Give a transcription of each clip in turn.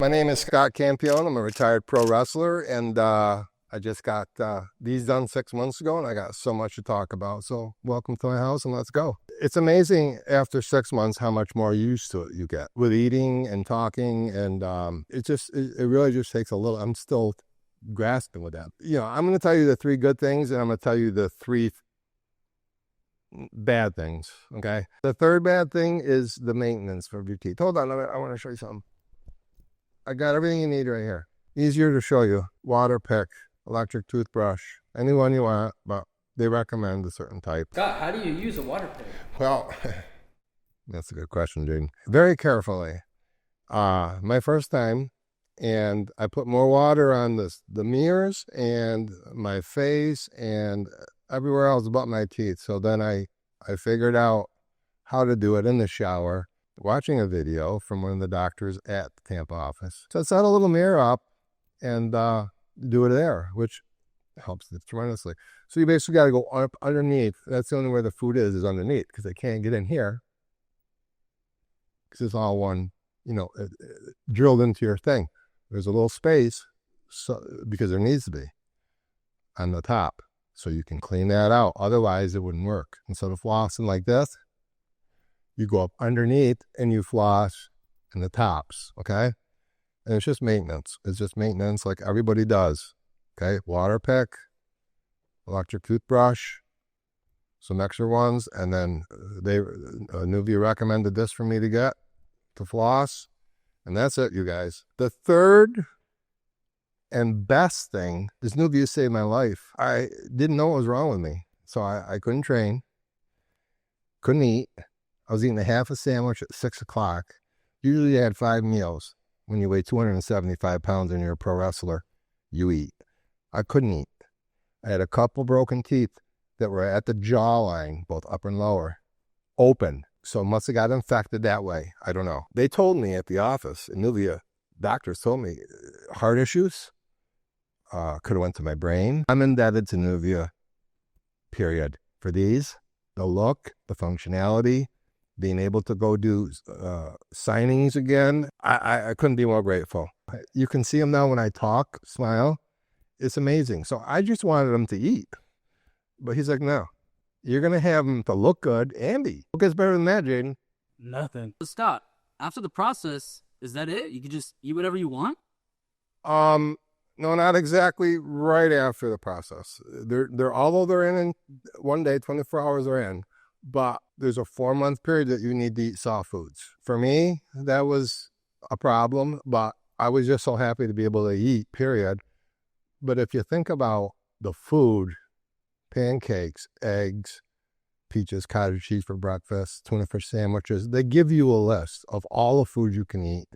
My name is Scott Campione. I'm a retired pro wrestler, and I just got these done 6 months ago, and I got so much to talk about. So welcome to my house, and let's go. It's amazing after 6 months how much more used to it you get with eating and talking, and it really just takes a little. I'm still grasping with that. I'm going to tell you the 3 good things, and I'm going to tell you the 3 bad things. Okay. The 3rd bad thing is the maintenance for your teeth. Hold on, I want to show you something. I got everything you need right here. Easier to show you. Water pick, electric toothbrush, any one you want, but they recommend a certain type. Scott, how do you use a water pick? Well, that's a good question, Jane. Very carefully. My first time, and I put more water on the mirrors and my face and everywhere else but my teeth. So then I figured out how to do it in the shower, watching a video from one of the doctors at the Tampa office. So I set a little mirror up and do it there, which helps it tremendously. So you basically got to go up underneath. That's the only way the food is underneath, because they can't get in here because it's all one, drilled into your thing. There's a little space, so because there needs to be on the top, so you can clean that out. Otherwise, it wouldn't work. Instead of flossing like this, you go up underneath and you floss in the tops, okay? And it's just maintenance. It's just maintenance like everybody does, okay? Water pick, electric toothbrush, some extra ones, and then Nuvia recommended this for me to floss, and that's it, you guys. The 3rd and best thing is Nuvia saved my life. I didn't know what was wrong with me, so I couldn't train, couldn't eat. I was eating a half a sandwich at 6 o'clock. Usually I had 5 meals. When you weigh 275 pounds and you're a pro wrestler, you eat. I couldn't eat. I had a couple broken teeth that were at the jawline, both upper and lower, open. So it must have got infected that way. I don't know. They told me at the office, in Nuvia, doctors told me, heart issues could have went to my brain. I'm indebted to Nuvia, period. For these, the look, the functionality, being able to go do signings again, I couldn't be more grateful. You can see him now when I talk, smile. It's amazing. So I just wanted him to eat. But he's like, no, you're going to have him to look good and eat. What gets better than that, Jaden? Nothing. Scott, after the process, is that it? You can just eat whatever you want? No, not exactly right after the process. Although they're in one day, 24 hours are in. But there's a 4-month period that you need to eat soft foods. For me, that was a problem, but I was just so happy to be able to eat, period. But if you think about the food, pancakes, eggs, peaches, cottage cheese for breakfast, tuna fish sandwiches, they give you a list of all the food you can eat.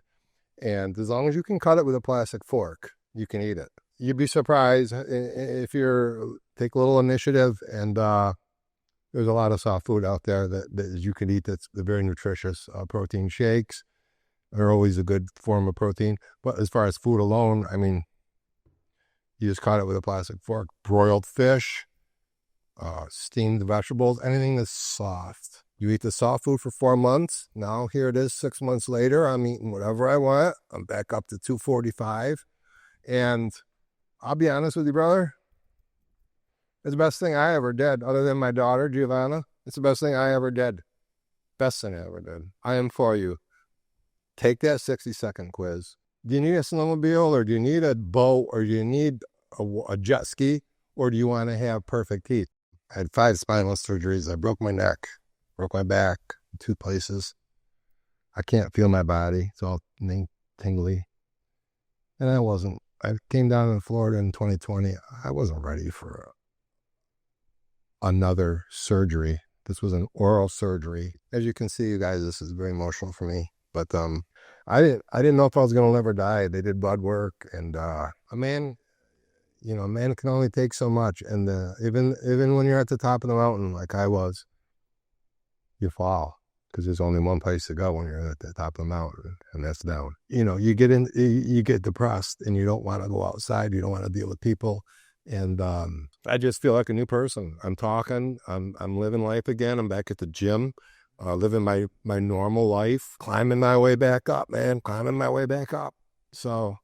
And as long as you can cut it with a plastic fork, you can eat it. You'd be surprised if you take a little initiative, and there's a lot of soft food out there that you can eat that's very nutritious. Protein shakes are always a good form of protein. But as far as food alone, I mean, you just cut it with a plastic fork. Broiled fish, steamed vegetables, anything that's soft. You eat the soft food for 4 months. Now here it is 6 months later. I'm eating whatever I want. I'm back up to 245. And I'll be honest with you, brother. It's the best thing I ever did, other than my daughter, Giovanna. It's the best thing I ever did. Best thing I ever did. I am for you. Take that 60-second quiz. Do you need a snowmobile, or do you need a boat, or do you need a jet ski, or do you want to have perfect teeth? I had 5 spinal surgeries. I broke my neck, broke my back in 2 places. I can't feel my body. It's all tingly. And I came down in Florida in 2020. I wasn't ready for another surgery. This was an oral surgery. As you can see, you guys, this is very emotional for me. But I didn't know if I was going to live or die. They did blood work, and a man can only take so much. And even when you're at the top of the mountain, like I was, you fall, because there's only one place to go when you're at the top of the mountain, and that's down. You get depressed, and you don't want to go outside. You don't want to deal with people. And I just feel like a new person. I'm talking, I'm living life again. I'm back at the gym. living my normal life, climbing my way back up, man, climbing my way back up. So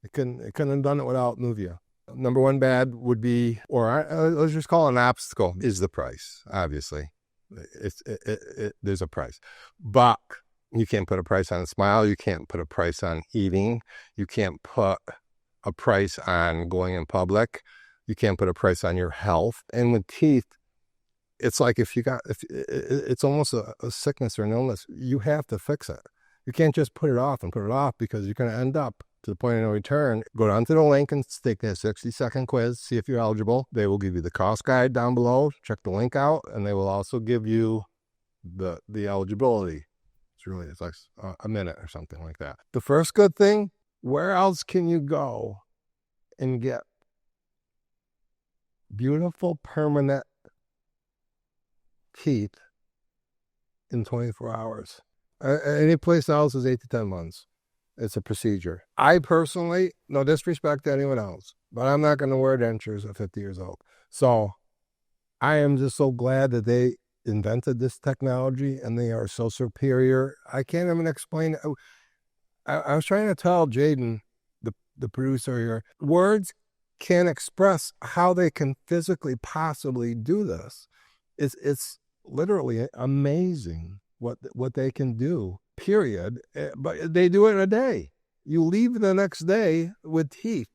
it couldn't have done it without Nuvia. Number one bad would be, or let's just call it an obstacle, is the price. Obviously, there's a price, but you can't put a price on a smile. You can't put a price on eating. You can't put a price on going in public. You can't put a price on your health. And with teeth, it's like it's almost a sickness or an illness. You have to fix it. You can't just put it off because you're going to end up to the point of no return. Go down to the link and take that 60-second quiz, see if you're eligible. They will give you the cost guide down below. Check the link out, and they will also give you the eligibility. It's like a minute or something like that. The first good thing, where else can you go and get beautiful permanent teeth in 24 hours? Any place else is 8 to 10 months. It's a procedure. I personally, no disrespect to anyone else, but I'm not going to wear dentures at 50 years old. So I am just so glad that they invented this technology and they are so superior. I can't even explain it. I was trying to tell Jaden, the producer here, words can't express how they can physically possibly do this. It's literally amazing what they can do, period. But they do it in a day. You leave the next day with teeth,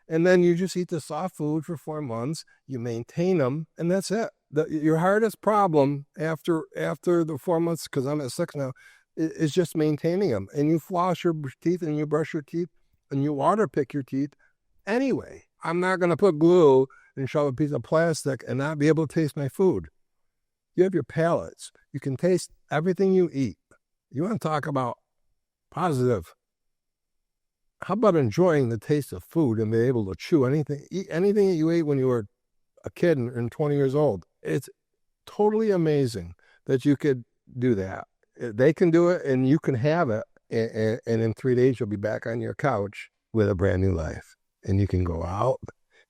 and then you just eat the soft food for 4 months. You maintain them, and that's it. Your hardest problem after the 4 months, because I'm at 6 now, is just maintaining them. And you floss your teeth and you brush your teeth and you water pick your teeth anyway. I'm not going to put glue and shove a piece of plastic and not be able to taste my food. You have your palates. You can taste everything you eat. You want to talk about positive? How about enjoying the taste of food and be able to chew eat anything that you ate when you were a kid and 20 years old? It's totally amazing that you could do that. They can do it and you can have it. And in 3 days, you'll be back on your couch with a brand new life. And you can go out,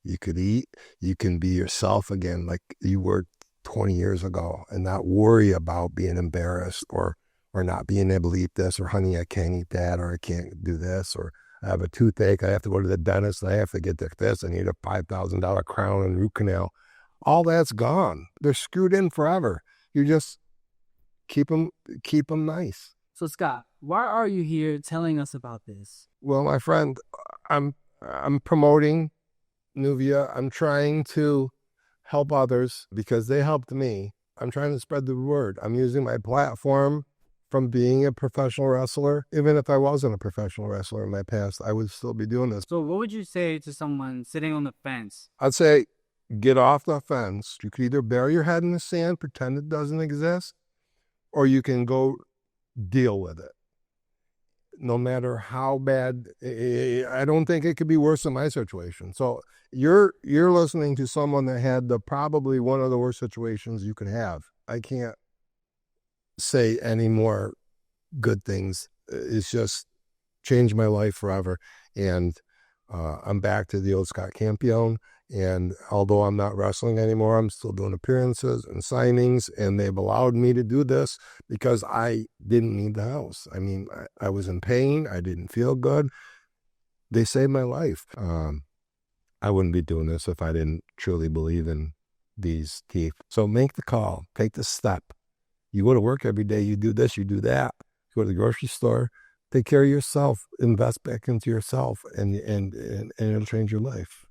you could eat, you can be yourself again like you were 20 years ago and not worry about being embarrassed or not being able to eat this, or honey, I can't eat that, or I can't do this, or I have a toothache, I have to go to the dentist, I have to get this, I need a $5,000 crown and root canal. All that's gone. They're screwed in forever. You just keep them nice. So Scott, why are you here telling us about this? Well, my friend, I'm promoting Nuvia. I'm trying to help others because they helped me. I'm trying to spread the word. I'm using my platform from being a professional wrestler. Even if I wasn't a professional wrestler in my past, I would still be doing this. So what would you say to someone sitting on the fence? I'd say, get off the fence. You could either bury your head in the sand, pretend it doesn't exist, or you can go deal with it. No matter how bad, I don't think it could be worse than my situation. So you're listening to someone that had probably one of the worst situations you could have. I can't say any more good things. It's just changed my life forever. And I'm back to the old Scott Campione. And although I'm not wrestling anymore, I'm still doing appearances and signings, and they've allowed me to do this because I didn't need the house. I mean, I was in pain. I didn't feel good. They saved my life. I wouldn't be doing this if I didn't truly believe in these teeth. So make the call. Take the step. You go to work every day. You do this. You do that. You go to the grocery store. Take care of yourself. Invest back into yourself, and it'll change your life.